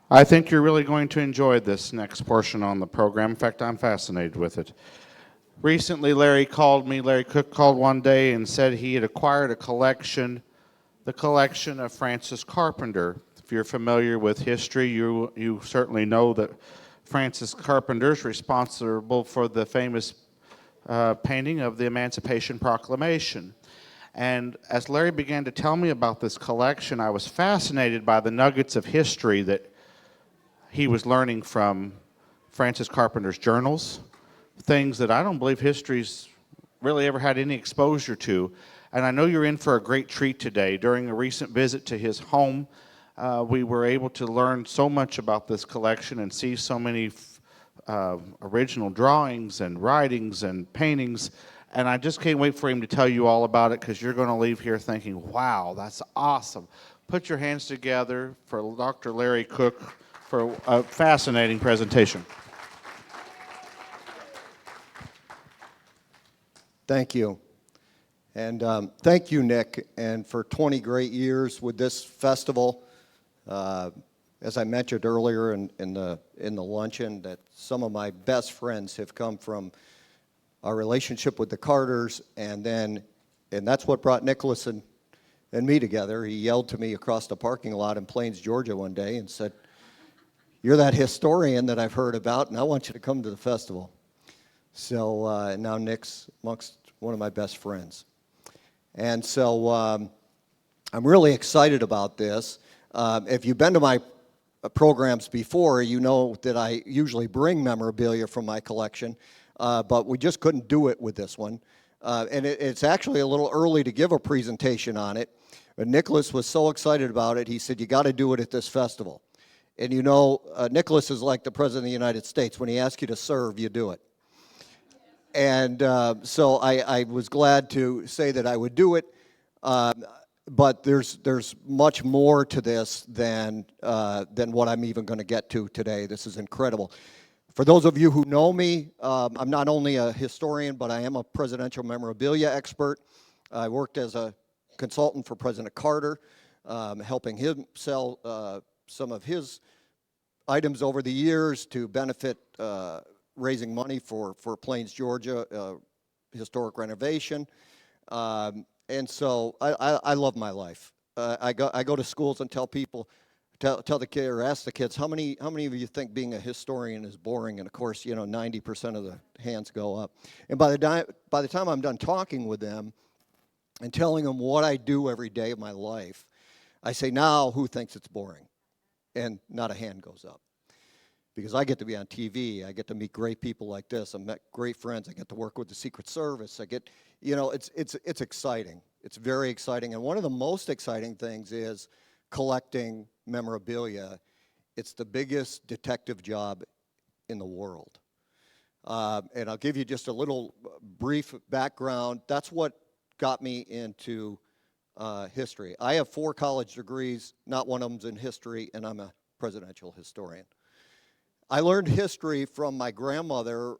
I think you're really going to enjoy this next portion on the program. In fact, I'm fascinated with it. Recently, Larry Cook called one day and said he had acquired a collection, the collection of Francis Carpenter. If you're familiar with history, you certainly know that Francis Carpenter is responsible for the famous painting of the Emancipation Proclamation. And as Larry began to tell me about this collection, I was fascinated by the nuggets of history that he was learning from Francis Carpenter's journals, things that I don't believe history's really ever had any exposure to. And I know you're in for a great treat today. During a recent visit to his home, we were able to learn so much about this collection and see so many original drawings and writings and paintings. And I just can't wait for him to tell you all about it, because you're going to leave here thinking, wow, that's awesome. Put your hands together for Dr. Larry Cook for a fascinating presentation. Thank you. And thank you, Nick, and for 20 great years with this festival. As I mentioned earlier in the luncheon, that some of my best friends have come from our relationship with the Carters, and that's what brought Nicholas and me together. He yelled to me across the parking lot in Plains, Georgia one day and said, "You're that historian that I've heard about, and I want you to come to the festival." So now Nick's amongst one of my best friends. And so I'm really excited about this. If you've been to my programs before, you know that I usually bring memorabilia from my collection, but we just couldn't do it with this one. And it's actually a little early to give a presentation on it, but Nicholas was so excited about it, he said, "You got to do it at this festival." And you know, Nicholas is like the President of the United States. When he asks you to serve, you do it. And so I was glad to say that I would do it, but there's much more to this than what I'm even going to get to today. This is incredible. For those of you who know me, I'm not only a historian, but I am a presidential memorabilia expert. I worked as a consultant for President Carter, helping him sell some of his items over the years to benefit raising money for Plains, Georgia, historic renovation. And so I love my life. I go to schools and tell people, tell the kid or ask the kids, how many of you think being a historian is boring? And of course, 90% of the hands go up. And by the time I'm done talking with them and telling them what I do every day of my life, I say, now who thinks it's boring? And not a hand goes up. Because I get to be on TV, I get to meet great people like this, I met great friends, I get to work with the Secret Service, I get, it's exciting. It's very exciting, and one of the most exciting things is collecting memorabilia. It's the biggest detective job in the world. And I'll give you just a little brief background. That's what got me into history. I have 4 college degrees, not one of them's in history, and I'm a presidential historian. I learned history from my grandmother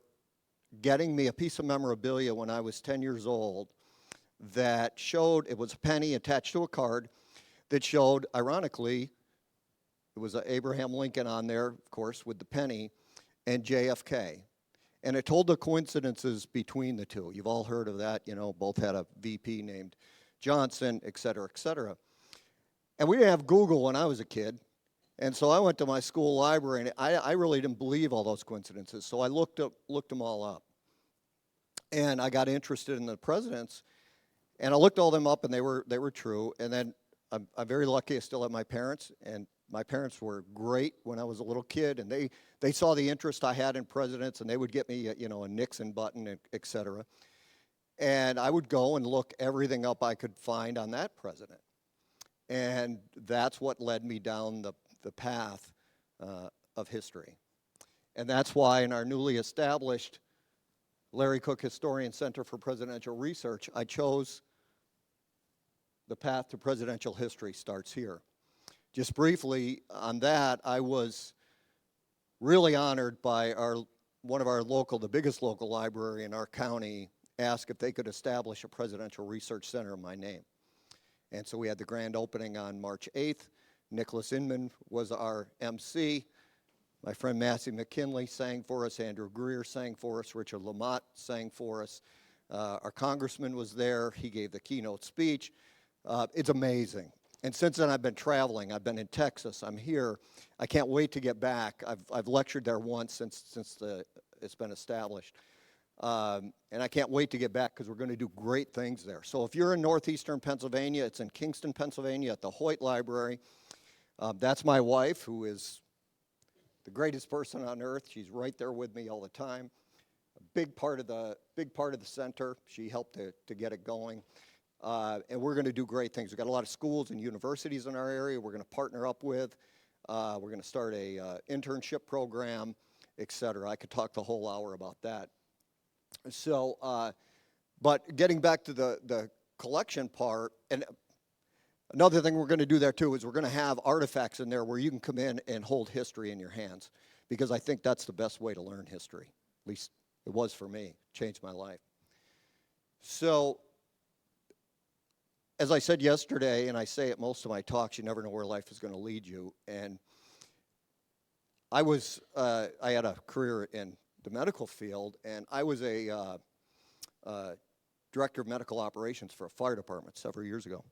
getting me a piece of memorabilia when I was 10 years old that showed, it was a penny attached to a card that showed, ironically, it was Abraham Lincoln on there, of course, with the penny, and JFK. And it told the coincidences between the two. You've all heard of that, both had a VP named Johnson, et cetera, et cetera. And we didn't have Google when I was a kid. And so I went to my school library, and I really didn't believe all those coincidences. So I looked them all up. And I got interested in the presidents, and I looked all them up, and they were true. And then I'm very lucky I still have my parents, and my parents were great when I was a little kid, and they saw the interest I had in presidents, and they would get me a Nixon button, et cetera. And I would go and look everything up I could find on that president. And that's what led me down the path of history. And that's why in our newly established Larry Cook Historian Center for Presidential Research, I chose the path to presidential history starts here. Just briefly on that, I was really honored by one of our local, the biggest local library in our county, asked if they could establish a presidential research center in my name. And so we had the grand opening on March 8th. Nicholas Inman was our MC. My friend Massey McKinley sang for us. Andrew Greer sang for us. Richard Lamott sang for us. Our congressman was there. He gave the keynote speech. It's amazing. And since then, I've been traveling. I've been in Texas. I'm here. I can't wait to get back. I've lectured there once since it's been established. And I can't wait to get back because we're going to do great things there. So if you're in northeastern Pennsylvania, it's in Kingston, Pennsylvania at the Hoyt Library. That's my wife, who is the greatest person on earth. She's right there with me all the time. A big part of the center. She helped to get it going. And we're going to do great things. We've got a lot of schools and universities in our area we're going to partner up with. We're going to start a internship program, et cetera. I could talk the whole hour about that. So, but getting back to the collection part, and another thing we're going to do there too is we're going to have artifacts in there where you can come in and hold history in your hands, because I think that's the best way to learn history. At least it was for me. It changed my life. So, as I said yesterday, and I say at most of my talks, you never know where life is going to lead you. And I had a career in the medical field, and I was a director of medical operations for a fire department several years ago.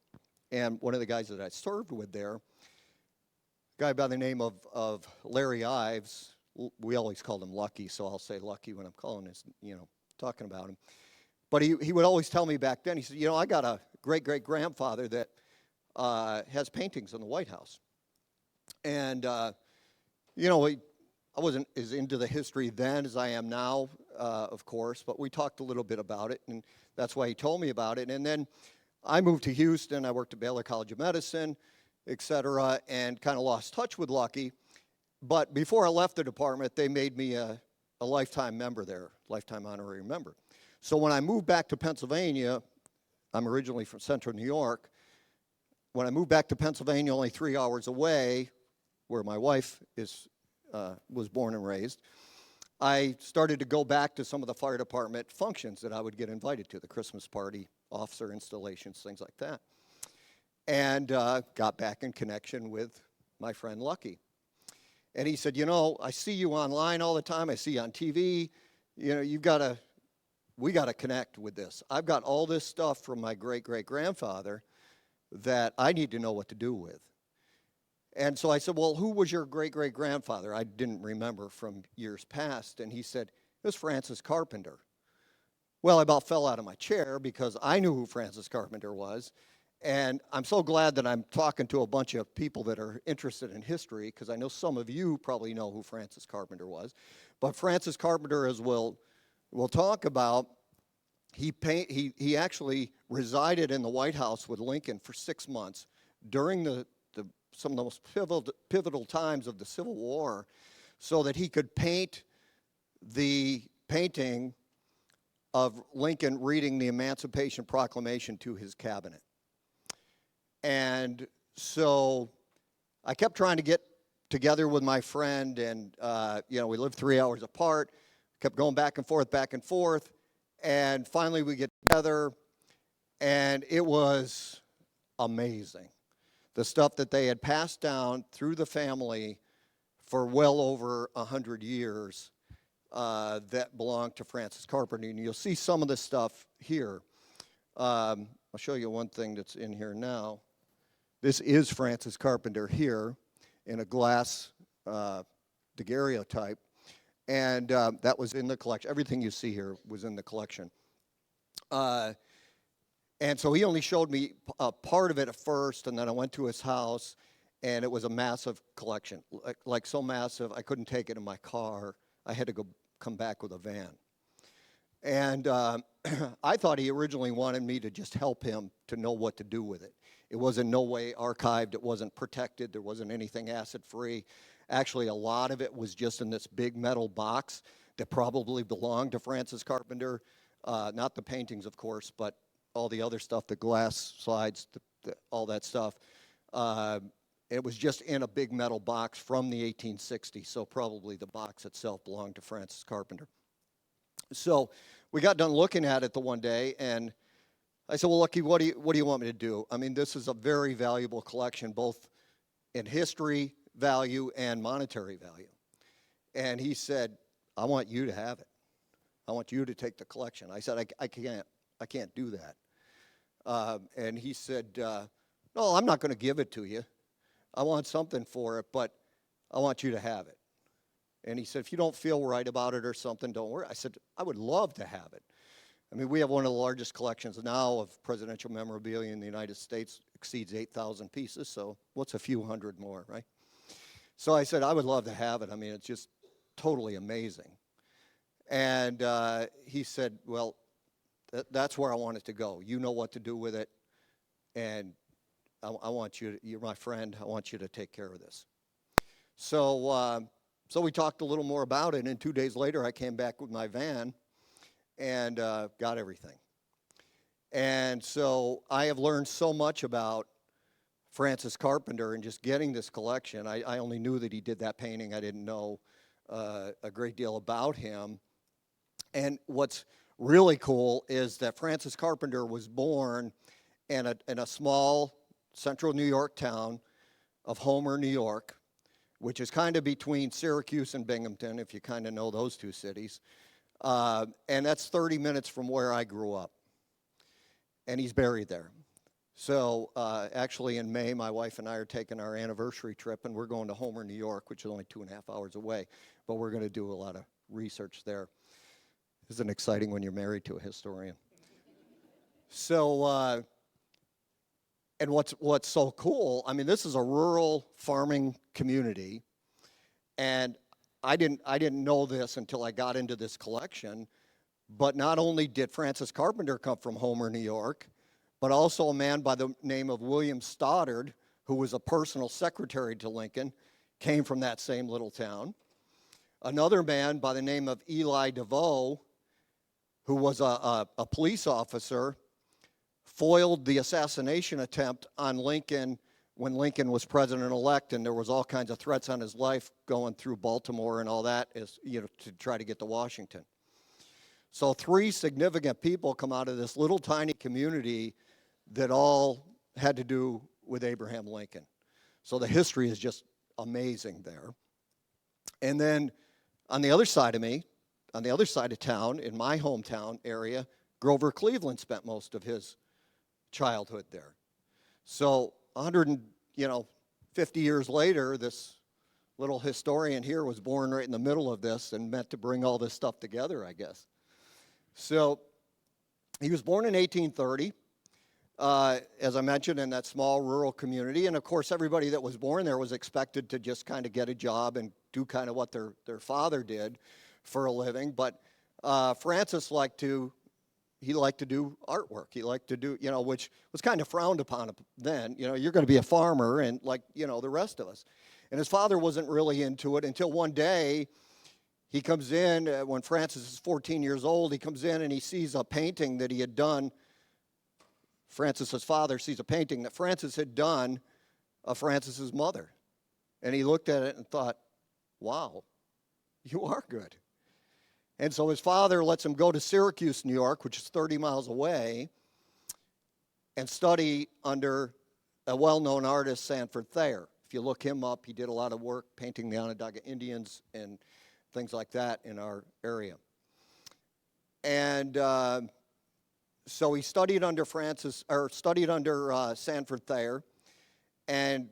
And one of the guys that I served with there, a guy by the name of Larry Ives, we always called him Lucky, so I'll say Lucky when I'm calling this, talking about him. But he would always tell me back then, he said, I got a great-great-grandfather that has paintings in the White House. And, I wasn't as into the history then as I am now, of course, but we talked a little bit about it, and that's why he told me about it. And then I moved to Houston. I worked at Baylor College of Medicine, et cetera, and kind of lost touch with Lucky. But before I left the department, they made me a lifetime member there, lifetime honorary member. So when I moved back to Pennsylvania, I'm originally from central New York. When I moved back to Pennsylvania, only 3 hours away, where my wife was born and raised, I started to go back to some of the fire department functions that I would get invited to, the Christmas party, officer installations, things like that. And got back in connection with my friend Lucky. And he said, I see you online all the time. I see you on TV. We got to connect with this. I've got all this stuff from my great-great-grandfather that I need to know what to do with. And so I said, well, who was your great-great-grandfather? I didn't remember from years past. And he said, it was Francis Carpenter. Well, I about fell out of my chair because I knew who Francis Carpenter was. And I'm so glad that I'm talking to a bunch of people that are interested in history, because I know some of you probably know who Francis Carpenter was. But Francis Carpenter, as we'll talk about, he actually resided in the White House with Lincoln for 6 months during some of the most pivotal times of the Civil War, so that he could paint the painting of Lincoln reading the Emancipation Proclamation to his cabinet. And so I kept trying to get together with my friend, and we lived 3 hours apart, kept going back and forth, and finally we get together, and it was amazing. The stuff that they had passed down through the family for well over 100 years that belonged to Francis Carpenter. And you'll see some of this stuff here. I'll show you one thing that's in here now. This is Francis Carpenter here in a glass daguerreotype. And that was in the collection. Everything you see here was in the collection. And so he only showed me a part of it at first, and then I went to his house, and it was a massive collection, like so massive I couldn't take it in my car. I had to come back with a van. And I thought he originally wanted me to just help him to know what to do with it. It was in no way archived. It wasn't protected. There wasn't anything acid-free. Actually, a lot of it was just in this big metal box that probably belonged to Francis Carpenter. Not the paintings, of course, but all the other stuff, the glass slides, all that stuff. It was just in a big metal box from the 1860s, so probably the box itself belonged to Francis Carpenter. So we got done looking at it the one day, and I said, well, Lucky, what do you want me to do? I mean, this is a very valuable collection, both in history value and monetary value. And he said, I want you to have it. I want you to take the collection. I said, I can't do that. And he said, no, I'm not going to give it to you. I want something for it, but I want you to have it. And he said, if you don't feel right about it or something, don't worry. I said, I would love to have it. I mean, we have one of the largest collections now of presidential memorabilia in the United States, exceeds 8,000 pieces, so what's a few hundred more, right? So I said, I would love to have it. I mean, it's just totally amazing. And he said, well, that's where I want it to go. You know what to do with it, and I want you to, you're my friend, I want you to take care of this. So we talked a little more about it, and 2 days later I came back with my van and got everything. And so I have learned so much about Francis Carpenter and just getting this collection. I only knew that he did that painting. I didn't know a great deal about him. And what's really cool is that Francis Carpenter was born in a small central New York town of Homer, New York, which is kind of between Syracuse and Binghamton, if you kind of know those two cities. And that's 30 minutes from where I grew up. And he's buried there. So actually in May, my wife and I are taking our anniversary trip, and we're going to Homer, New York, which is only 2.5 hours away. But we're going to do a lot of research there. Isn't it exciting when you're married to a historian? So, and what's so cool, I mean, this is a rural farming community, and I didn't know this until I got into this collection, but not only did Francis Carpenter come from Homer, New York, but also a man by the name of William Stoddard, who was a personal secretary to Lincoln, came from that same little town. Another man by the name of Eli DeVoe, who was a police officer, foiled the assassination attempt on Lincoln when Lincoln was president-elect, and there was all kinds of threats on his life going through Baltimore and all that, to try to get to Washington. So 3 significant people come out of this little tiny community that all had to do with Abraham Lincoln. So the history is just amazing there. And then on the other side of me, on the other side of town, in my hometown area, Grover Cleveland spent most of his childhood there. So 150 years later, this little historian here was born right in the middle of this and meant to bring all this stuff together, I guess. So he was born in 1830, as I mentioned, in that small rural community. And of course, everybody that was born there was expected to just kind of get a job and do kind of what their father did for a living. But Francis liked to do artwork. He liked to do, which was kind of frowned upon then. You're going to be a farmer and the rest of us. And his father wasn't really into it until one day he comes in, when Francis is 14 years old, he comes in and he sees a painting that he had done. Francis's father sees a painting that Francis had done of Francis's mother. And he looked at it and thought, wow, you are good. And so his father lets him go to Syracuse, New York, which is 30 miles away, and study under a well-known artist, Sanford Thayer. If you look him up, he did a lot of work painting the Onondaga Indians and things like that in our area. And so he studied under Sanford Thayer, and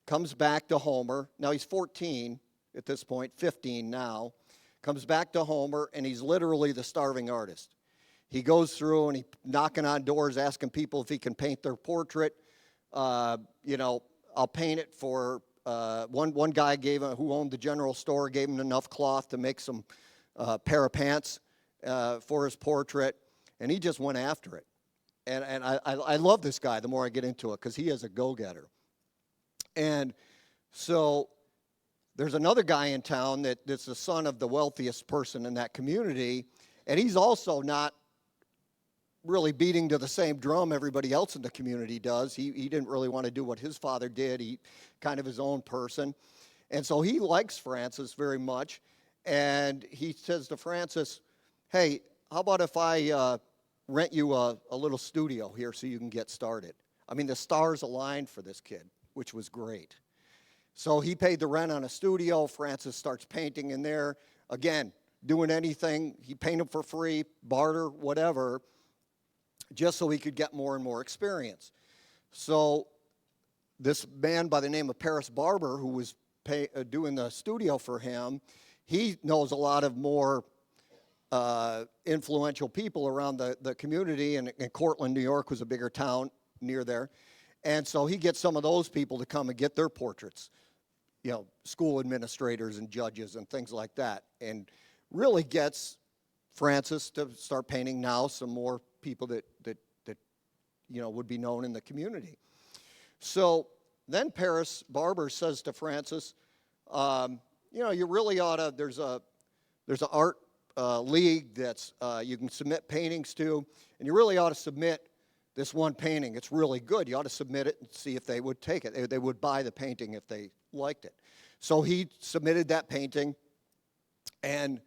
comes back to Homer. Now he's 14 at this point, 15 now. Comes back to Homer, and he's literally the starving artist. He goes through and he's knocking on doors, asking people if he can paint their portrait. I'll paint it for one guy who owned the general store gave him enough cloth to make some pair of pants for his portrait, and he just went after it. And I love this guy the more I get into it, because he is a go-getter. And so there's another guy in town that's the son of the wealthiest person in that community, and he's also not really beating to the same drum everybody else in the community does. He didn't really want to do what his father did. He kind of his own person. And so he likes Francis very much, and he says to Francis, hey, how about if I rent you a little studio here so you can get started? I mean, the stars aligned for this kid, which was great. So he paid the rent on a studio. Francis starts painting in there. Again, doing anything. He painted for free, barter, whatever, just so he could get more and more experience. So this man by the name of Paris Barber, who was doing the studio for him, he knows a lot of more influential people around the community, and Cortland, New York was a bigger town near there. And so he gets some of those people to come and get their portraits, school administrators and judges and things like that, and really gets Francis to start painting now some more people that would be known in the community. So then Paris Barber says to Francis, you really ought to, there's an art league that's you can submit paintings to, and you really ought to submit this one painting. It's really good. You ought to submit it and see if they would take it. They would buy the painting if they liked it. So he submitted that painting, and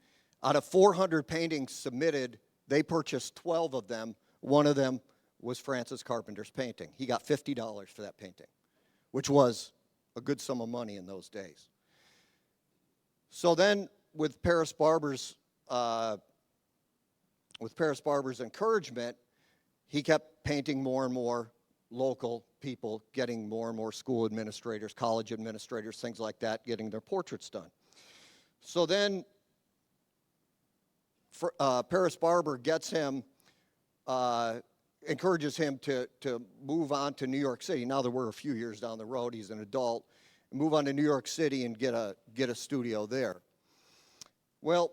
out of 400 paintings submitted, they purchased 12 of them. One of them was Francis Carpenter's painting. He got $50 for that painting, which was a good sum of money in those days. So then, with Paris Barber's encouragement, he kept painting more and more local people, getting more and more school administrators, college administrators, things like that, getting their portraits done. So then Paris Barber gets him, encourages him to move on to New York City. Now that we're a few years down the road, he's an adult, move on to New York City and get a studio there. Well,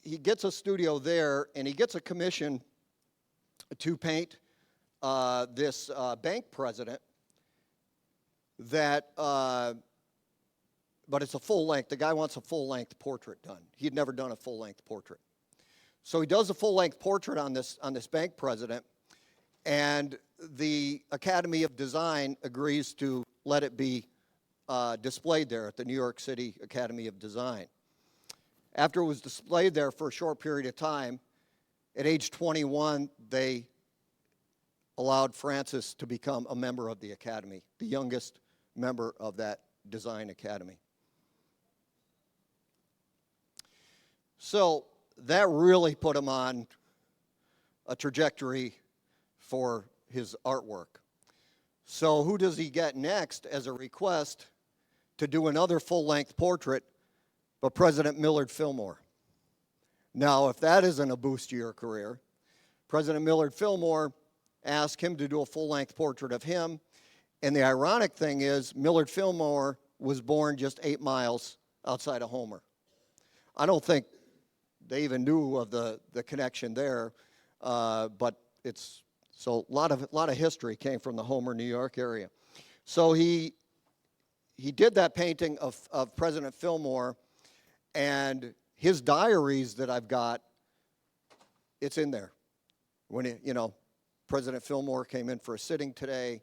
he gets a studio there, and he gets a commission to paint this bank president that, but it's a full-length. The guy wants a full-length portrait done. He'd never done a full-length portrait. So he does a full-length portrait on this bank president, and the Academy of Design agrees to let it be displayed there at the New York City Academy of Design. After it was displayed there for a short period of time, at age 21, they allowed Francis to become a member of the Academy, the youngest member of that design academy. So that really put him on a trajectory for his artwork. So who does he get next as a request to do another full-length portrait but President Millard Fillmore? Now, if that isn't a boost to your career, President Millard Fillmore asked him to do a full-length portrait of him. And the ironic thing is, Millard Fillmore was born just 8 miles outside of Homer. I don't think they even knew of the connection there, but it's so a lot of history came from the Homer, New York area. So he did that painting of President Fillmore, and his diaries that I've got, it's in there. When President Fillmore came in for a sitting today,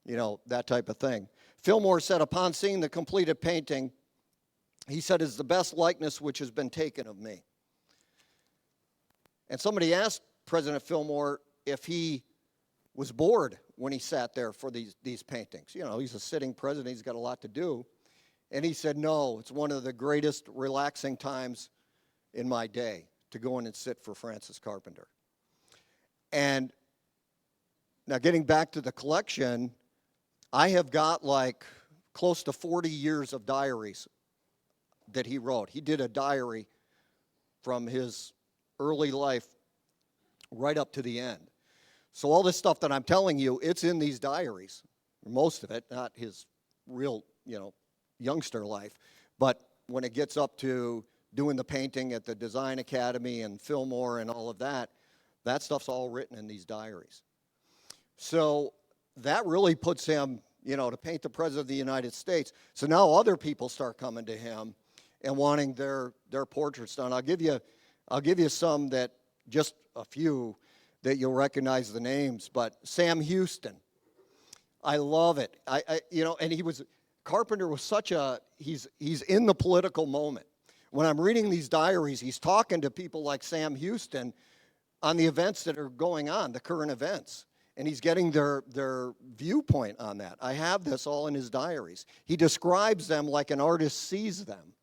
that type of thing. Fillmore said, upon seeing the completed painting, he said, "It's the best likeness which has been taken of me." And somebody asked President Fillmore if he was bored when he sat there for these paintings. He's a sitting president, he's got a lot to do. And he said, no, it's one of the greatest relaxing times in my day to go in and sit for Francis Carpenter. And now getting back to the collection, I have got like close to 40 years of diaries that he wrote. He did a diary from his early life right up to the end. So all this stuff that I'm telling you, it's in these diaries. Most of it, not his real, youngster life. But when it gets up to doing the painting at the Design Academy and Fillmore and all of that, that stuff's all written in these diaries. So that really puts him, to paint the President of the United States. So now other people start coming to him and wanting their portraits done. I'll give you some that, just a few that you'll recognize the names, but Sam Houston. I love it. And Carpenter was he's in the political moment. When I'm reading these diaries, he's talking to people like Sam Houston on the events that are going on, the current events. and he's getting their viewpoint on that. I have this all in his diaries. He describes them like an artist sees them.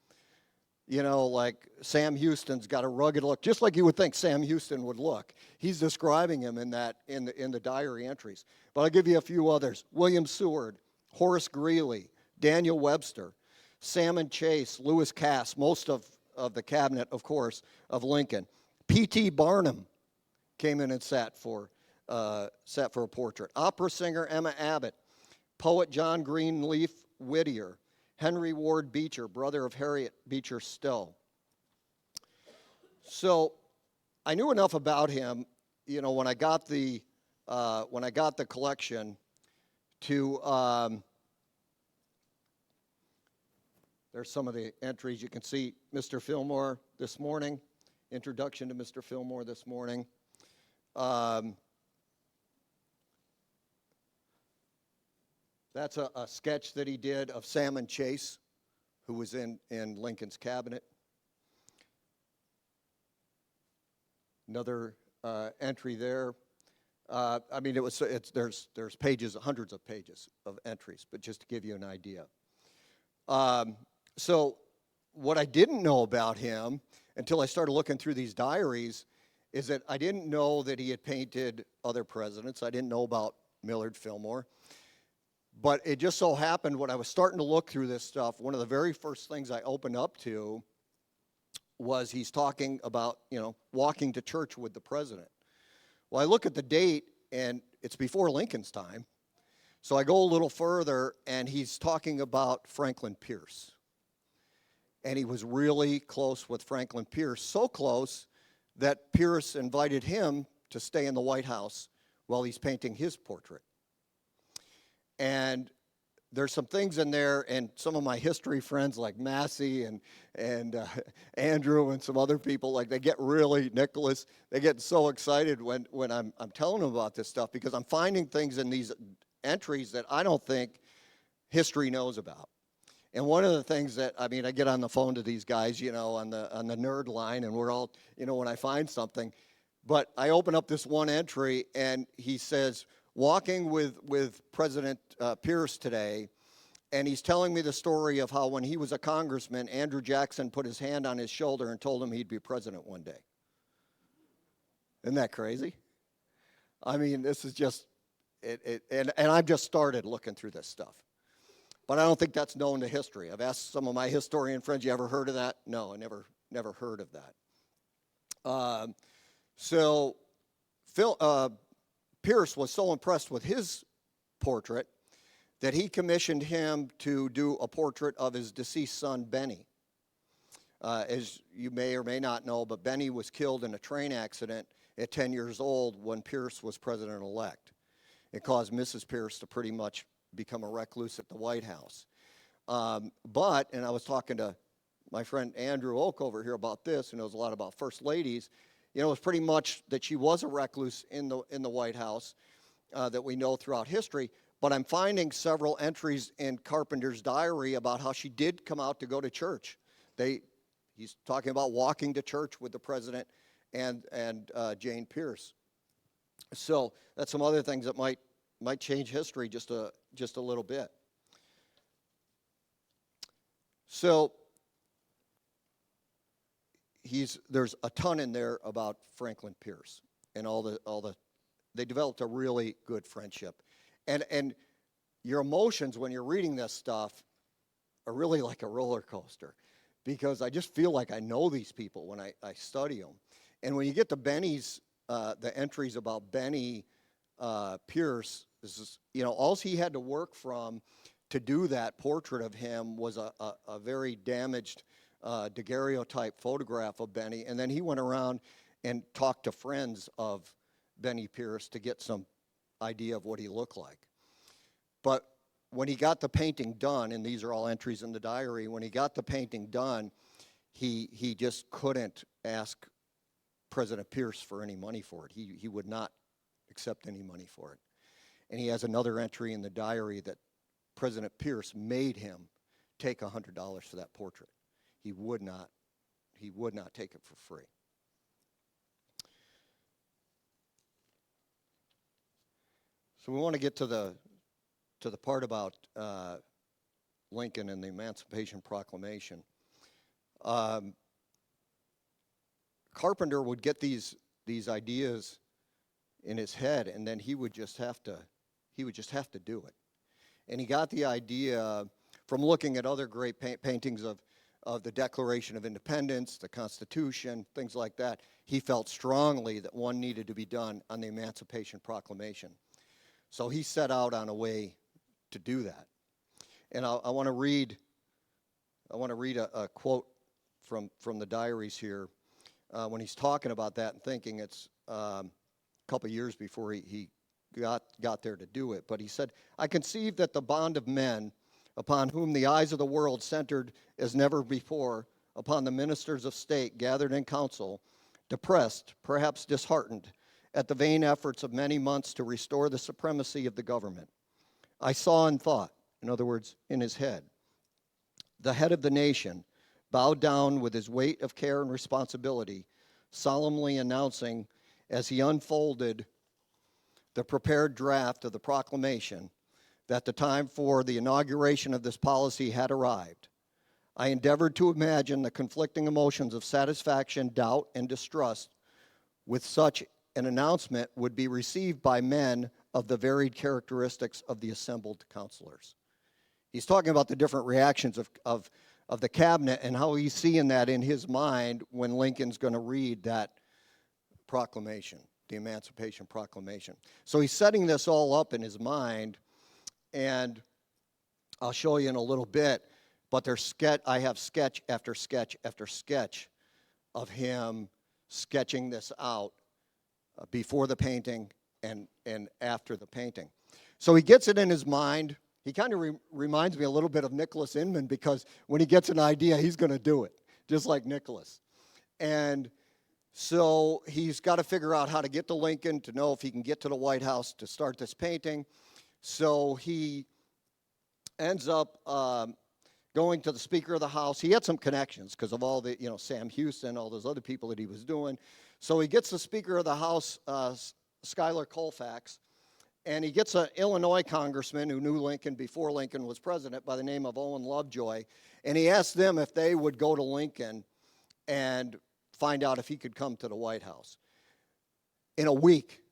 You know, like Sam Houston's got a rugged look, just like you would think Sam Houston would look. He's describing him in the diary entries. But I'll give you a few others. William Seward, Horace Greeley, Daniel Webster, Salmon Chase, Lewis Cass, most of the cabinet, of course, of Lincoln. P.T. Barnum came in and sat for a portrait. Opera singer Emma Abbott, poet John Greenleaf Whittier, Henry Ward Beecher, brother of Harriet Beecher Stowe. So I knew enough about him, you know, when I got the collection to. There's some of the entries. You can see Mr. Fillmore this morning, introduction to Mr. Fillmore this morning. That's a sketch that he did of Salmon Chase, who was in Lincoln's cabinet. Another entry there. I mean, there's pages, hundreds of pages of entries, but just to give you an idea. So what I didn't know about him until I started looking through these diaries is that I didn't know that he had painted other presidents. I didn't know about Millard Fillmore. But it just so happened when I was starting to look through this stuff, one of the very first things I opened up to was he's talking about, you know, walking to church with the president. Well, I look at the date, and it's before Lincoln's time. So I go a little further, and he's talking about Franklin Pierce. And he was really close with Franklin Pierce, so close that Pierce invited him to stay in the White House while he's painting his portrait. And there's some things in there, and some of my history friends like Massey and Andrew and some other people, like they get really, Nicholas, they get so excited when I'm telling them about this stuff, because I'm finding things in these entries that I don't think history knows about. And one of the things that, I mean, I get on the phone to these guys, you know, on the nerd line, and we're all, you know, when I find something, but I open up this one entry, and he says, walking with President Pierce today, and he's telling me the story of how when he was a congressman, Andrew Jackson put his hand on his shoulder and told him he'd be president one day. Isn't that crazy? I mean, this is just, and I've just started looking through this stuff. But I don't think that's known to history. I've asked some of my historian friends, you ever heard of that? No, I never heard of that. So Pierce was so impressed with his portrait that he commissioned him to do a portrait of his deceased son, Benny. As you may or may not know, but Benny was killed in a train accident at 10 years old when Pierce was president-elect. It caused Mrs. Pierce to pretty much become a recluse at the White House. And I was talking to my friend Andrew Oak over here about this, who knows a lot about first ladies. You know, it was pretty much that she was a recluse in the White House that we know throughout history. But I'm finding several entries in Carpenter's diary about how she did come out to go to church. He's talking about walking to church with the president and Jane Pierce. So that's some other things that might change history just a little bit. So there's a ton in there about Franklin Pierce and they developed a really good friendship. And your emotions when you're reading this stuff are really like a roller coaster, because I just feel like I know these people when I study them. And when you get to Benny's, the entries about Benny Pierce, you know, all he had to work from to do that portrait of him was a very damaged daguerreotype photograph of Benny, and then he went around and talked to friends of Benny Pierce to get some idea of what he looked like. But when he got the painting done, and these are all entries in the diary, when he got the painting done, he just couldn't ask President Pierce for any money for it. He would not accept any money for it. And he has another entry in the diary that President Pierce made him take $100 for that portrait. He would not take it for free. So we want to get to the part about Lincoln and the Emancipation Proclamation. Carpenter would get these ideas in his head, and then he would just have to do it. And he got the idea from looking at other great paintings of the Declaration of Independence, the Constitution, things like that. He felt strongly that one needed to be done on the Emancipation Proclamation. So he set out on a way to do that. And I want to read a quote from the diaries here when he's talking about that and thinking. It's a couple years before he got there to do it. But he said, "I conceive that the bond of men upon whom the eyes of the world centered as never before, upon the ministers of state gathered in council, depressed, perhaps disheartened, at the vain efforts of many months to restore the supremacy of the government. I saw and thought," in other words, in his head, "the head of the nation, bowed down with his weight of care and responsibility, solemnly announcing, as he unfolded the prepared draft of the proclamation, that the time for the inauguration of this policy had arrived. I endeavored to imagine the conflicting emotions of satisfaction, doubt, and distrust with such an announcement would be received by men of the varied characteristics of the assembled counselors." He's talking about the different reactions of the cabinet and how he's seeing that in his mind when Lincoln's going to read that proclamation, the Emancipation Proclamation. So he's setting this all up in his mind, and I'll show you in a little bit, but I have sketch after sketch after sketch of him sketching this out before the painting and after the painting. So he gets it in his mind. He kind of reminds me a little bit of Nicholas Inman, because when he gets an idea, he's going to do it, just like Nicholas. And so he's got to figure out how to get to Lincoln to know if he can get to the White House to start this painting. So he ends up going to the Speaker of the House. He had some connections because of all the, Sam Houston, all those other people that he was doing. So he gets the Speaker of the House, Schuyler Colfax, and he gets an Illinois congressman who knew Lincoln before Lincoln was president by the name of Owen Lovejoy, and he asked them if they would go to Lincoln and find out if he could come to the White House. In a week,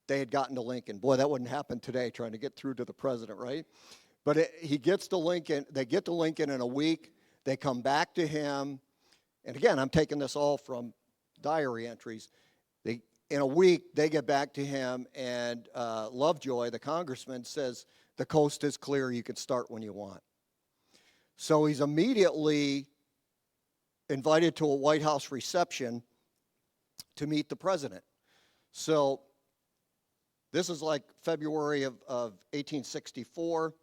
they had gotten to Lincoln. Boy, that wouldn't happen today, trying to get through to the president, right? But he gets to Lincoln. They get to Lincoln in a week. They come back to him. And again, I'm taking this all from diary entries. In a week, they get back to him, and Lovejoy, the congressman, says, "The coast is clear. You can start when you want." So he's immediately invited to a White House reception to meet the president. So this is like February of 1864.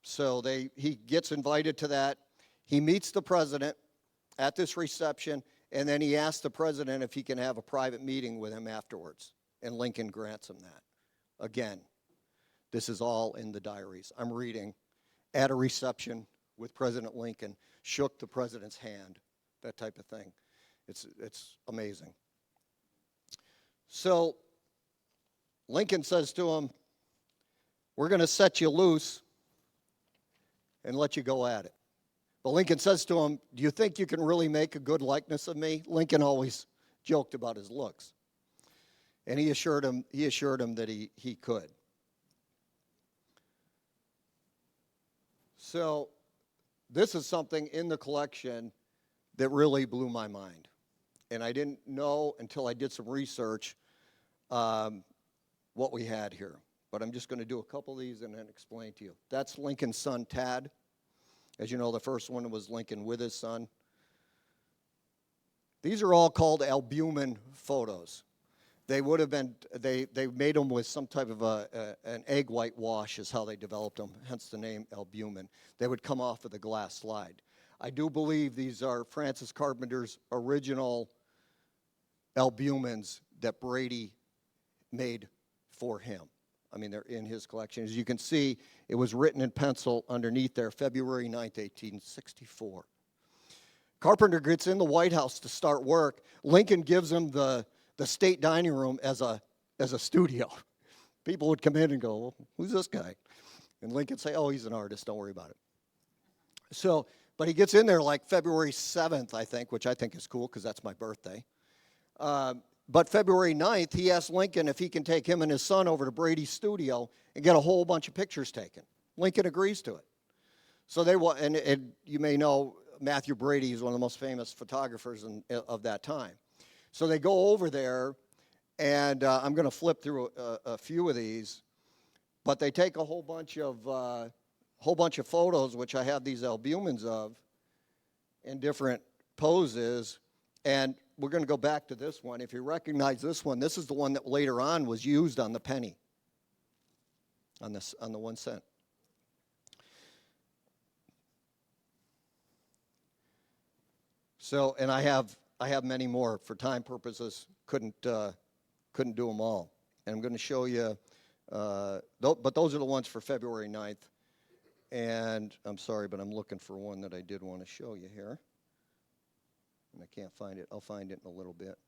So he gets invited to that. He meets the president at this reception, and then he asks the president if he can have a private meeting with him afterwards, and Lincoln grants him that. Again, this is all in the diaries. I'm reading, at a reception with President Lincoln, shook the president's hand, that type of thing. It's amazing. So Lincoln says to him, "We're going to set you loose and let you go at it." But Lincoln says to him, "Do you think you can really make a good likeness of me?" Lincoln always joked about his looks. And he assured him that he could. So this is something in the collection that really blew my mind. And I didn't know until I did some research what we had here. But I'm just going to do a couple of these and then explain to you. That's Lincoln's son, Tad. As you know, the first one was Lincoln with his son. These are all called albumen photos. They would have been, they made them with some type of an egg white wash is how they developed them, hence the name albumen. They would come off of the glass slide. I do believe these are Francis Carpenter's original albumens that Brady made for him. I mean, they're in his collection. As you can see, it was written in pencil underneath there, February 9th, 1864. Carpenter gets in the White House to start work. Lincoln gives him the state dining room as a studio. people would come in and go, well, who's this guy? And Lincoln would say, oh, he's an artist, don't worry about it. So, but he gets in there like February 7th, I think, which I think is cool because that's my birthday. But February 9th, he asked Lincoln if he can take him and his son over to Brady's studio and get a whole bunch of pictures taken. Lincoln agrees to it. So and you may know Matthew Brady is one of the most famous photographers of that time. So they go over there, and I'm going to flip through a few of these, but they take a whole bunch of photos, which I have these albumins of, in different poses, and we're going to go back to this one. If you recognize this one, this is the one that later on was used on the penny, on the 1 cent. So, and I have many more. For time purposes, couldn't do them all. And I'm going to show you, but those are the ones for February 9th. And I'm sorry, but I'm looking for one that I did want to show you here. And I can't find it. I'll find it in a little bit.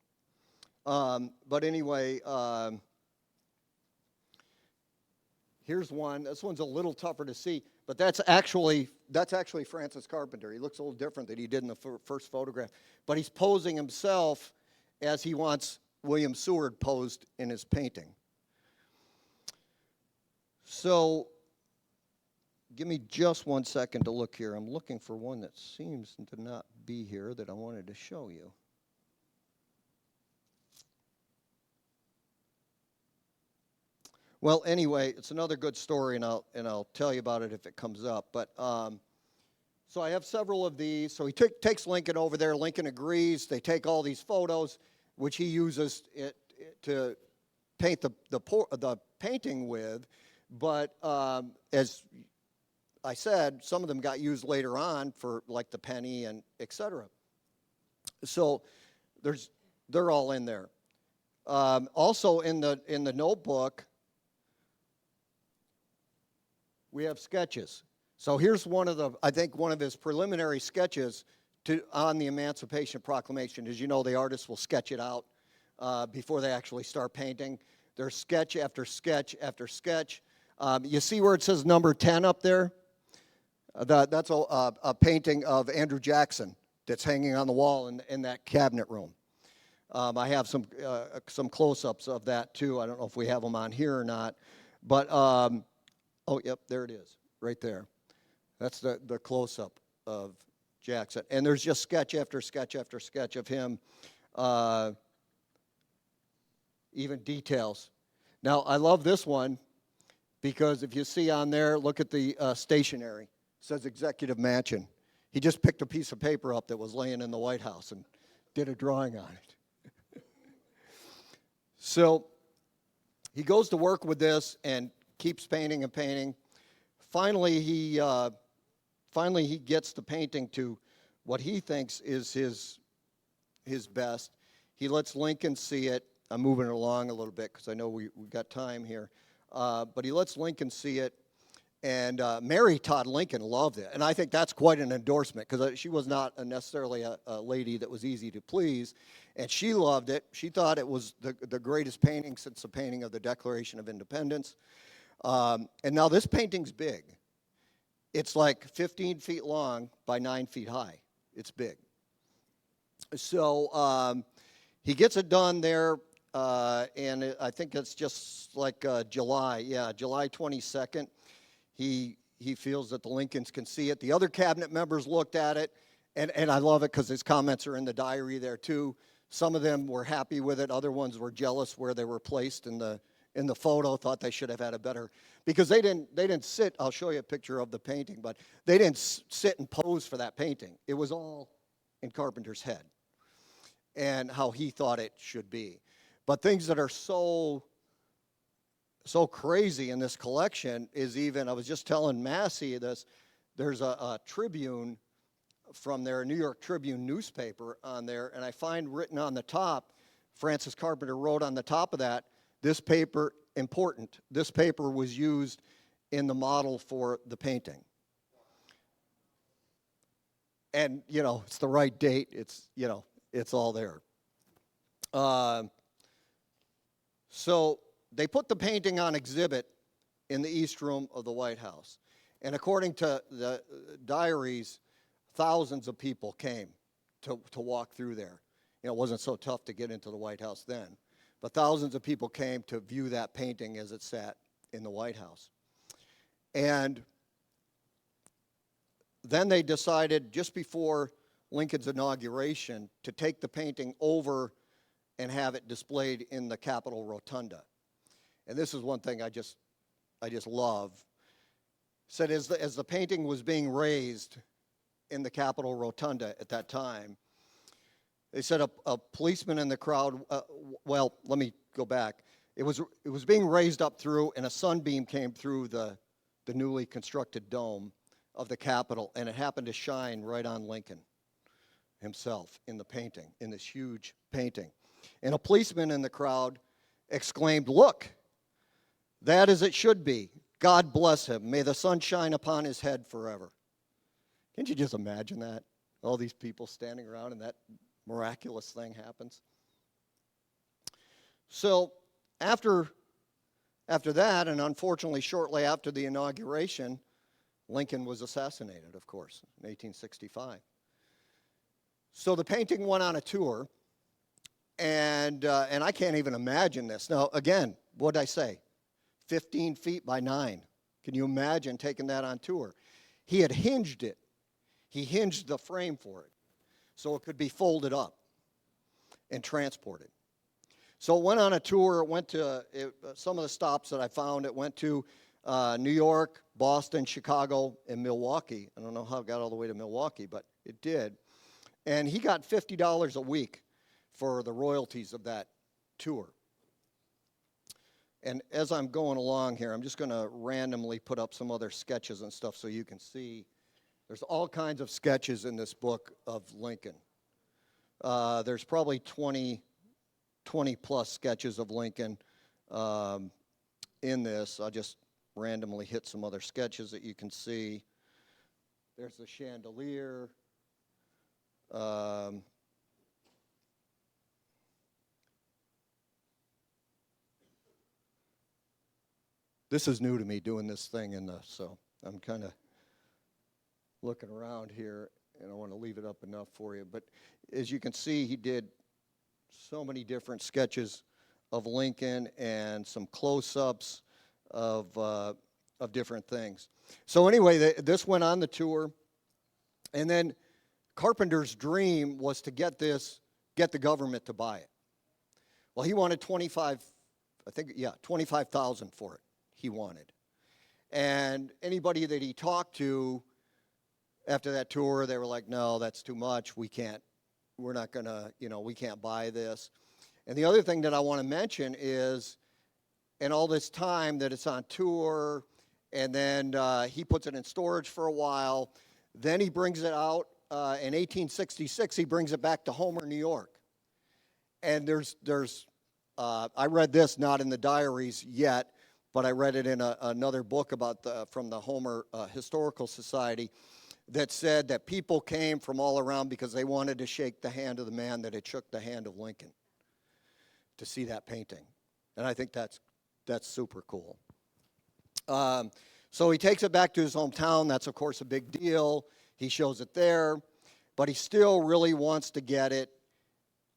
But anyway, here's one. This one's a little tougher to see, but that's actually Francis Carpenter. He looks a little different than he did in the first photograph, but he's posing himself as he wants William Seward posed in his painting. So give me just 1 second to look here. I'm looking for one that seems to not be here that I wanted to show you. Well, anyway, it's another good story, and I'll tell you about it if it comes up. But so I have several of these. So he takes Lincoln over there. Lincoln agrees. They take all these photos, which he uses to paint the painting with. But as I said, some of them got used later on for like the penny and etc. So they're all in there. Also in the notebook, we have sketches. So here's one of his preliminary sketches on the Emancipation Proclamation. As you know, the artists will sketch it out before they actually start painting. There's sketch after sketch after sketch. You see where it says number 10 up there? That's a painting of Andrew Jackson that's hanging on the wall in that cabinet room. I have some close-ups of that too. I don't know if we have them on here or not. But, oh, yep, there it is, right there. That's the close-up of Jackson. And there's just sketch after sketch after sketch of him, even details. Now, I love this one because if you see on there, look at the stationery. It says Executive Mansion. He just picked a piece of paper up that was laying in the White House and did a drawing on it. So he goes to work with this and keeps painting and painting. Finally, he gets the painting to what he thinks is his best. He lets Lincoln see it. I'm moving it along a little bit because I know we got time here. But he lets Lincoln see it. And Mary Todd Lincoln loved it. And I think that's quite an endorsement because she was not necessarily a lady that was easy to please. And she loved it. She thought it was the greatest painting since the painting of the Declaration of Independence. And now this painting's big. It's like 15 feet long by 9 feet high. It's big. So he gets it done there, and I think it's just like July 22nd. He feels that the Lincolns can see it. The other cabinet members looked at it, and I love it because his comments are in the diary there too. Some of them were happy with it. Other ones were jealous where they were placed in the photo, thought they should have had a better, because they didn't sit. I'll show you a picture of the painting, but they didn't sit and pose for that painting. It was all in Carpenter's head and how he thought it should be. But things that are so crazy in this collection is even, I was just telling Massey this, there's a Tribune from their New York Tribune newspaper on there, and I find written on the top, Francis Carpenter wrote on the top of that, this paper, important, this paper was used in the model for the painting. And, it's the right date, it's all there. So they put the painting on exhibit in the East Room of the White House. And according to the diaries, thousands of people came to walk through there. You know, it wasn't so tough to get into the White House then. But thousands of people came to view that painting as it sat in the White House. And then they decided, just before Lincoln's inauguration, to take the painting over and have it displayed in the Capitol Rotunda. And this is one thing I just love. Said as the painting was being raised in the Capitol Rotunda at that time, they said a policeman in the crowd, well, let me go back. It was being raised up through, and a sunbeam came through the newly constructed dome of the Capitol, and it happened to shine right on Lincoln himself in the painting, in this huge painting. And a policeman in the crowd exclaimed, "Look, that is it should be. God bless him. May the sun shine upon his head forever." Can't you just imagine that? All these people standing around and that miraculous thing happens. So after that, and unfortunately shortly after the inauguration, Lincoln was assassinated, of course, in 1865. So the painting went on a tour, and I can't even imagine this. Now, again, what did I say? 15 feet by 9. Can you imagine taking that on tour? He had hinged it. He hinged the frame for it so it could be folded up and transported. So it went on a tour. It went to some of the stops that I found. It went to New York, Boston, Chicago, and Milwaukee. I don't know how it got all the way to Milwaukee, but it did. And he got $50 a week for the royalties of that tour. And as I'm going along here, I'm just going to randomly put up some other sketches and stuff so you can see. There's all kinds of sketches in this book of Lincoln. There's probably 20 plus sketches of Lincoln in this. I'll just randomly hit some other sketches that you can see. There's the chandelier. This is new to me, doing this thing, so I'm kind of looking around here, and I want to leave it up enough for you. But as you can see, he did so many different sketches of Lincoln and some close-ups of different things. So anyway, this went on the tour, and then Carpenter's dream was to get the government to buy it. Well, he wanted 25,000 for it. He wanted. And anybody that he talked to after that tour, they were like, "No, that's too much. We're not going to, we can't buy this." And the other thing that I want to mention is, in all this time that it's on tour, and then he puts it in storage for a while, then he brings it out in 1866, he brings it back to Homer, New York. And I read this, not in the diaries yet, but I read it in another book from the Homer Historical Society, that said that people came from all around because they wanted to shake the hand of the man that had shook the hand of Lincoln, to see that painting. And I think that's super cool. So he takes it back to his hometown. That's, of course, a big deal. He shows it there, but he still really wants to get it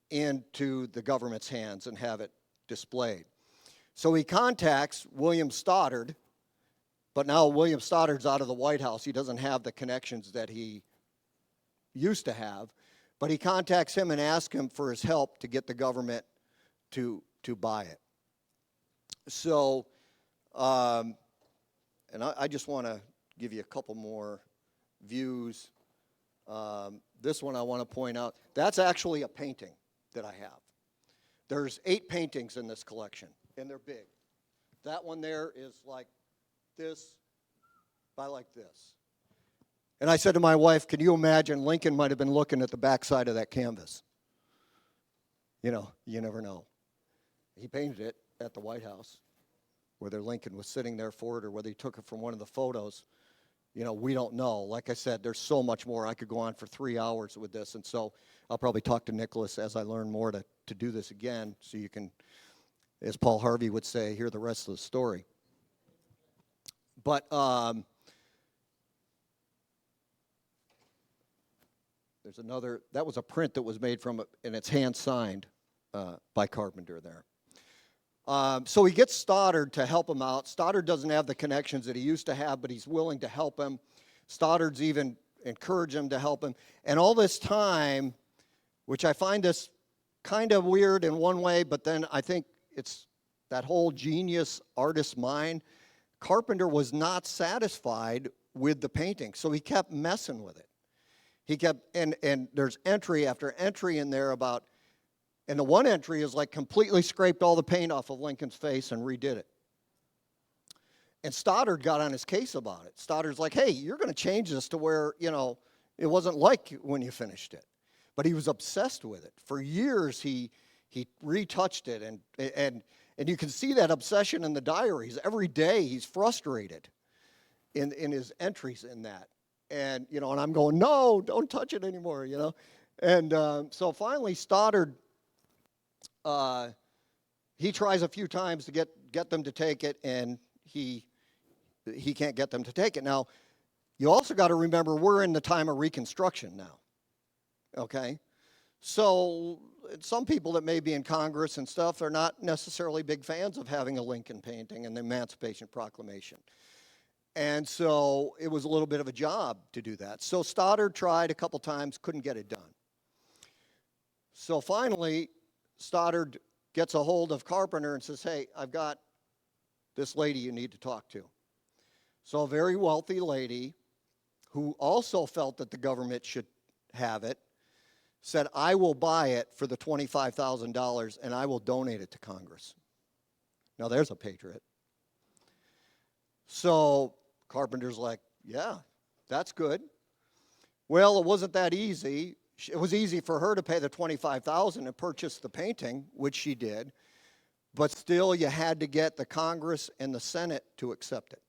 into the government's hands and have it displayed. So he contacts William Stoddard, but now William Stoddard's out of the White House. He doesn't have the connections that he used to have, but he contacts him and asks him for his help to get the government to buy it. So, and I just want to give you a couple more views. This one I want to point out. That's actually a painting that I have. There's 8 paintings in this collection, and they're big. That one there is like this by like this. And I said to my wife, "Can you imagine Lincoln might have been looking at the backside of that canvas?" You never know. He painted it at the White House. Whether Lincoln was sitting there for it or whether he took it from one of the photos, we don't know. Like I said, there's so much more. I could go on for 3 hours with this, and so I'll probably talk to Nicholas as I learn more to do this again, so you can as Paul Harvey would say, hear the rest of the story. But there's another, that was a print that was made from, and it's hand-signed by Carpenter there. So he gets Stoddard to help him out. Stoddard doesn't have the connections that he used to have, but he's willing to help him. Stoddard's even encouraged him to help him. And all this time, which I find this kind of weird in one way, but then I think it's that whole genius artist mind, Carpenter was not satisfied with the painting, so he kept messing with it. He kept, and there's entry after entry in there about, and the one entry is like completely scraped all the paint off of Lincoln's face and redid it. And Stoddard got on his case about it. Stoddard's like, hey, you're going to change this to where, you know, it wasn't like when you finished it. But he was obsessed with it. For years, he retouched it, and you can see that obsession in the diaries. Every day, he's frustrated in his entries in that. And, you know, and I'm going, no, don't touch it anymore, you know. And so finally, Stoddard, he tries a few times to get them to take it, and he can't get them to take it. Now, you also got to remember we're in the time of Reconstruction now, okay? So some people that may be in Congress and stuff are not necessarily big fans of having a Lincoln painting and the Emancipation Proclamation. And so it was a little bit of a job to do that. So Stoddard tried a couple times, couldn't get it done. So finally, Stoddard gets a hold of Carpenter and says, hey, I've got this lady you need to talk to. So a very wealthy lady who also felt that the government should have it said, I will buy it for the $25,000 and I will donate it to Congress. Now there's a patriot. So Carpenter's like, yeah, that's good. Well, it wasn't that easy. It was easy for her to pay the $25,000 and purchase the painting, which she did, but still you had to get the Congress and the Senate to accept it.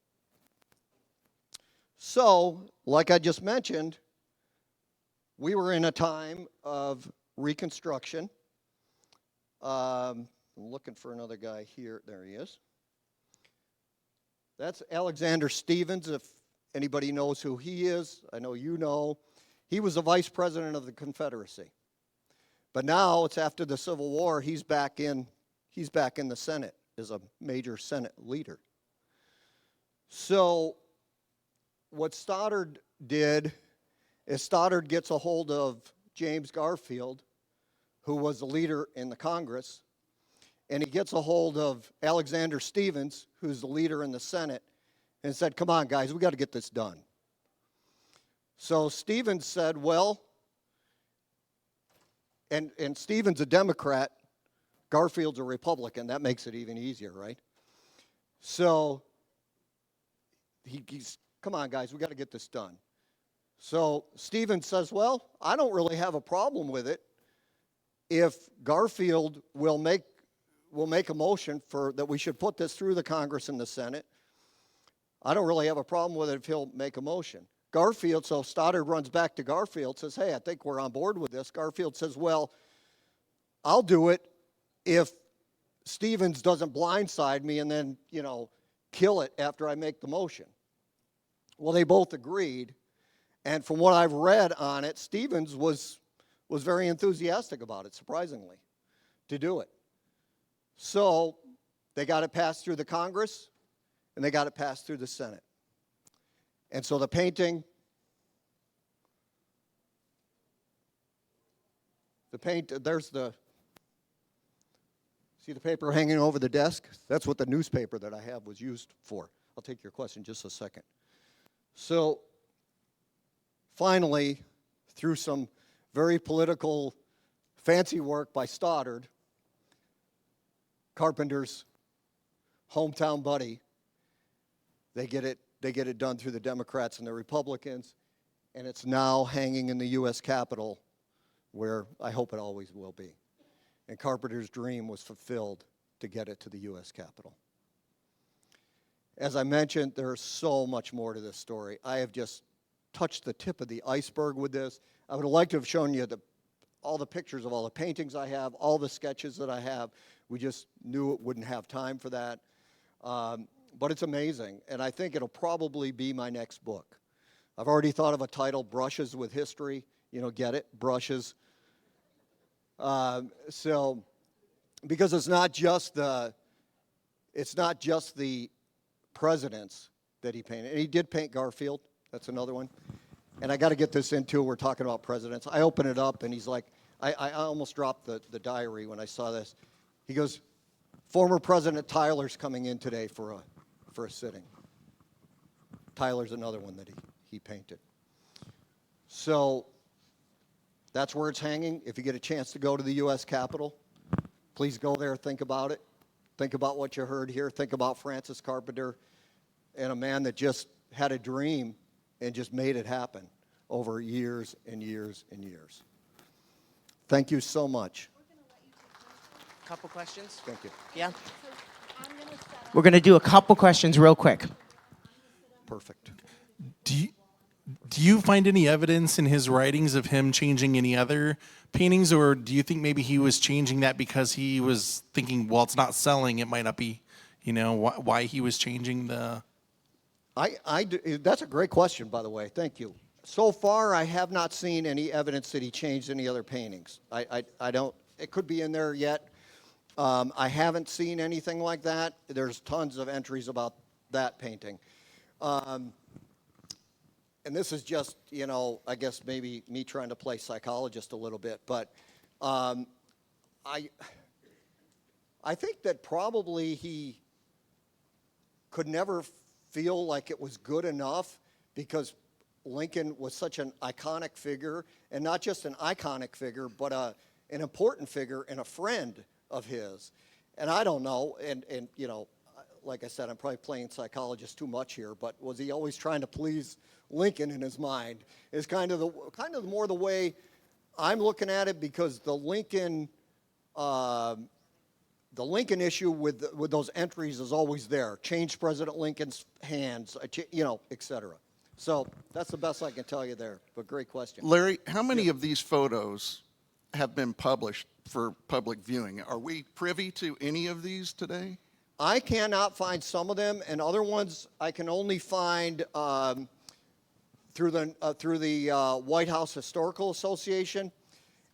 So, like I just mentioned, we were in a time of Reconstruction. I'm looking for another guy here. There he is. That's Alexander Stephens, if anybody knows who he is. I know you know. He was the vice president of the Confederacy. But now it's after the Civil War, he's back in the Senate as a major Senate leader. So what Stoddard did is Stoddard gets a hold of James Garfield, who was the leader in the Congress, and he gets a hold of Alexander Stephens, who's the leader in the Senate, and said, come on, guys, we got to get this done. So Stephens said, well, and Stephens a Democrat, Garfield's a Republican. That makes it even easier, right? So he's, come on, guys, we got to get this done. So Stephens says, well, I don't really have a problem with it if Garfield will make a motion for that we should put this through the Congress and the Senate. I don't really have a problem with it if he'll make a motion. Garfield, so Stoddard runs back to Garfield, says, hey, I think we're on board with this. Garfield says, well, I'll do it if Stephens doesn't blindside me and then, you know, kill it after I make the motion. Well, they both agreed, and from what I've read on it, Stephens was very enthusiastic about it, surprisingly, to do it. So they got it passed through the Congress, and they got it passed through the Senate. And so the painting, there's the, see the paper hanging over the desk? That's what the newspaper that I have was used for. I'll take your question in just a second. So finally, through some very political fancy work by Stoddard, Carpenter's hometown buddy, they get it done through the Democrats and the Republicans, and it's now hanging in the U.S. Capitol, where I hope it always will be. And Carpenter's dream was fulfilled to get it to the U.S. Capitol. As I mentioned, there's so much more to this story. I have just touched the tip of the iceberg with this. I would like to have shown you all the pictures of all the paintings I have, all the sketches that I have. We just knew it wouldn't have time for that. But it's amazing, and I think it'll probably be my next book. I've already thought of a title, Brushes with History. You know, get it? Brushes. So, because it's not just the presidents that he painted. And he did paint Garfield. That's another one. And I got to get this in, too. We're talking about presidents. I open it up, and he's like, I almost dropped the diary when I saw this. He goes, former President Tyler's coming in today for a sitting. Tyler's another one that he painted. So that's where it's hanging. If you get a chance to go to the U.S. Capitol, please go there, think about it. Think about what you heard here. Think about Francis Carpenter and a man that just had a dream and just made it happen over years and years and years. Thank you so much. Couple questions? Thank you. Yeah. We're going to do a couple questions real quick. Perfect. Do you find any evidence in his writings of him changing any other paintings, or do you think maybe he was changing that because he was thinking, well, it's not selling, it might not be, why he was changing the... That's a great question, by the way. Thank you. So far, I have not seen any evidence that he changed any other paintings. I don't. It could be in there yet. I haven't seen anything like that. There's tons of entries about that painting. And this is just, I guess maybe me trying to play psychologist a little bit, but I think that probably he could never feel like it was good enough because Lincoln was such an iconic figure, and not just an iconic figure, but an important figure and a friend of his. And I don't know, and like I said, I'm probably playing psychologist too much here, but was he always trying to please Lincoln in his mind? Is kind of more the way I'm looking at it, because the Lincoln issue with those entries is always there. Changed President Lincoln's hands, et cetera. So that's the best I can tell you there, but great question. Larry, how many of these photos have been published for public viewing? Are we privy to any of these today? I cannot find some of them, and other ones I can only find through the White House Historical Association,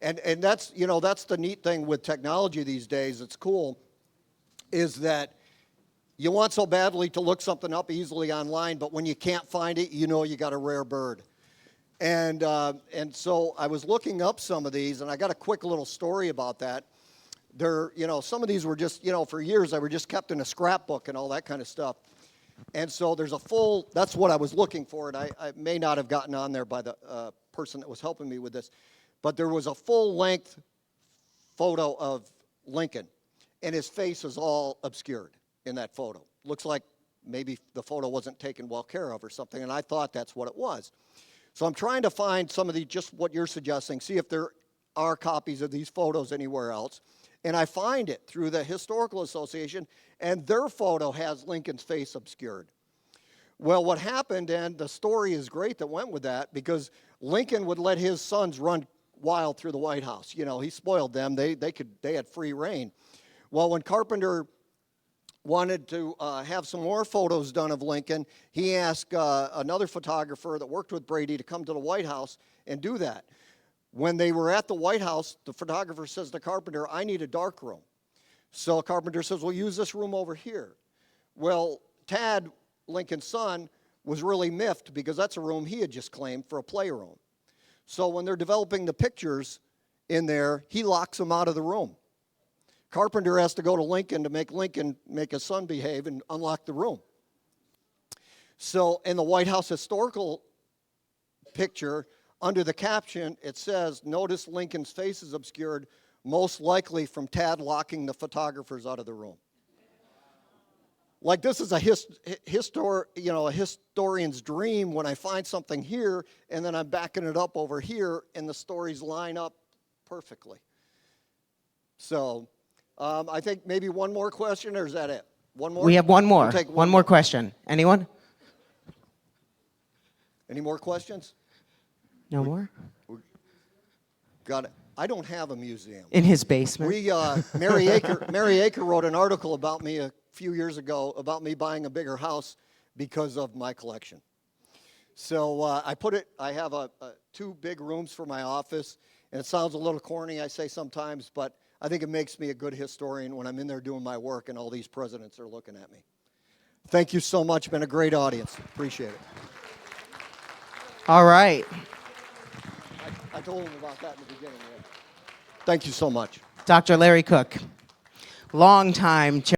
and that's the neat thing with technology these days. It's cool, is that you want so badly to look something up easily online, but when you can't find it, you got a rare bird. And so I was looking up some of these, and I got a quick little story about that. Some of these were just, for years, they were just kept in a scrapbook and all that kind of stuff. And so there's that's what I was looking for, and I may not have gotten on there by the person that was helping me with this, but there was a full-length photo of Lincoln, and his face is all obscured in that photo. Looks like maybe the photo wasn't taken well care of or something, and I thought that's what it was. So I'm trying to find some of just what you're suggesting, see if there are copies of these photos anywhere else. And I find it through the Historical Association, and their photo has Lincoln's face obscured. Well, what happened, and the story is great that went with that, because Lincoln would let his sons run wild through the White House. He spoiled them. They had free reign. Well, when Carpenter wanted to have some more photos done of Lincoln, he asked another photographer that worked with Brady to come to the White House and do that. When they were at the White House, the photographer says to Carpenter, I need a dark room. So Carpenter says, well, use this room over here. Well, Tad, Lincoln's son, was really miffed because that's a room he had just claimed for a playroom. So when they're developing the pictures in there, he locks them out of the room. Carpenter has to go to Lincoln to make his son behave and unlock the room. So in the White House historical picture, under the caption, it says, notice Lincoln's face is obscured, most likely from Tad locking the photographers out of the room. Like, this is a historian's dream when I find something here and then I'm backing it up over here and the stories line up perfectly. So I think maybe one more question, or is that it? One more? We have one more. We'll take one more question. Anyone? Any more questions? No more? Got it. I don't have a museum. In his basement? Mary Aker wrote an article about me a few years ago about me buying a bigger house because of my collection. So I have two big rooms for my office, and it sounds a little corny, I say sometimes, but I think it makes me a good historian when I'm in there doing my work and all these presidents are looking at me. Thank you so much. Been a great audience. Appreciate it. All right. I told him about that in the beginning. Yeah. Thank you so much. Dr. Larry Cook, longtime chair.